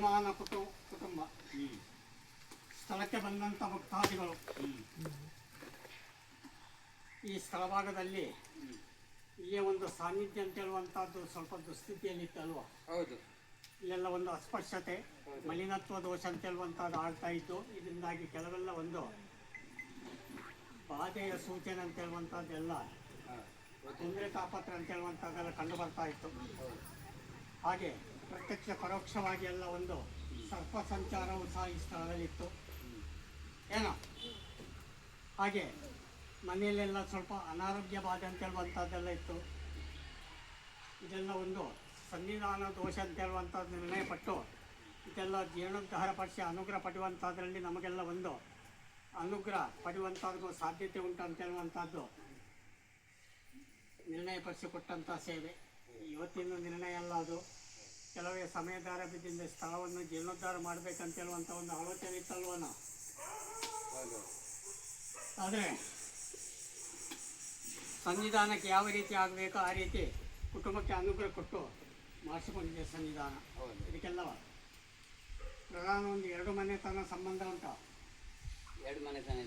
ಯಜಮಾನ ಕುಟುಂಬ, ಸ್ಥಳಕ್ಕೆ ಬಂದಂಥ ಭಕ್ತಾದಿಗಳು, ಈ ಸ್ಥಳಭಾಗದಲ್ಲಿ ಇಲ್ಲಿಯ ಒಂದು ಸಾನ್ನಿಧ್ಯ ಅಂತ ಹೇಳುವಂಥದ್ದು ಸ್ವಲ್ಪ ದುಸ್ಥಿತಿಯಲ್ಲಿತ್ತಲ್ವ. ಹೌದು. ಇಲ್ಲೆಲ್ಲ ಒಂದು ಅಸ್ಪರ್ಶತೆ, ಮಲಿನತ್ವ ದೋಷ ಅಂತ ಹೇಳುವಂಥದ್ದು ಆಗ್ತಾ ಇತ್ತು. ಇದರಿಂದಾಗಿ ಕೆಲವೆಲ್ಲ ಒಂದು ಬಾಧೆಯ ಸೂಚನೆ ಅಂತ ಹೇಳುವಂಥದ್ದೆಲ್ಲ, ತೊಂದರೆ ತಾಪತ್ರ ಅಂತ ಹೇಳುವಂಥದ್ದೆಲ್ಲ ಕಂಡು ಬರ್ತಾ ಇತ್ತು. ಹಾಗೆ ಪ್ರತ್ಯಕ್ಷ ಪರೋಕ್ಷವಾಗಿ ಎಲ್ಲ ಒಂದು ಸರ್ಪ ಸಂಚಾರವು ಸಹ ಈ ಸ್ಥಳದಲ್ಲಿತ್ತು ಏನೋ. ಹಾಗೆ ಮನೆಯಲ್ಲೆಲ್ಲ ಸ್ವಲ್ಪ ಅನಾರೋಗ್ಯ ಬಾಧೆ ಅಂತ ಹೇಳುವಂಥದ್ದೆಲ್ಲ ಇತ್ತು. ಇದೆಲ್ಲ ಒಂದು ಸನ್ನಿಧಾನ ದೋಷ ಅಂತ ಹೇಳುವಂಥದ್ದು ನಿರ್ಣಯ ಪಟ್ಟು ಇದೆಲ್ಲ ಜೀರ್ಣೋದ್ಧಾರ ಪಡಿಸಿ ಅನುಗ್ರಹ ಪಡೆಯುವಂಥದ್ರಲ್ಲಿ ನಮಗೆಲ್ಲ ಒಂದು ಅನುಗ್ರಹ ಪಡೆಯುವಂಥದ್ದು ಸಾಧ್ಯತೆ ಉಂಟು ಅಂತ ಹೇಳುವಂಥದ್ದು ನಿರ್ಣಯ ಪಡಿಸಿಕೊಟ್ಟಂಥ ಸೇವೆ. ಇವತ್ತಿನ ನಿರ್ಣಯ ಅಲ್ಲ ಅದು. ಕೆಲವೇ ಸಮಯದಾರ ಬಿದ್ದಿಂದ ಸ್ಥಳವನ್ನು ಜೀರ್ಣೋದ್ಧಾರ ಮಾಡಬೇಕಂತ ಹೇಳುವಂಥ ಒಂದು ಆಲೋಚನೆ ಇತ್ತಲ್ವ ನಾವು. ಆದರೆ ಸನ್ನಿಧಾನಕ್ಕೆ ಯಾವ ರೀತಿ ಆಗಬೇಕೋ ಆ ರೀತಿ ಕುಟುಂಬಕ್ಕೆ ಅನುಗ್ರಹ ಕೊಟ್ಟು ಮಾಡಿಸಿಕೊಂಡಿದೆ ಸನ್ನಿಧಾನ. ಇದಕ್ಕೆಲ್ಲ ಪ್ರಧಾನ ಒಂದು 2 ಮನೆತನ ಸಂಬಂಧ ಉಂಟು. 2 ಮನೆತನ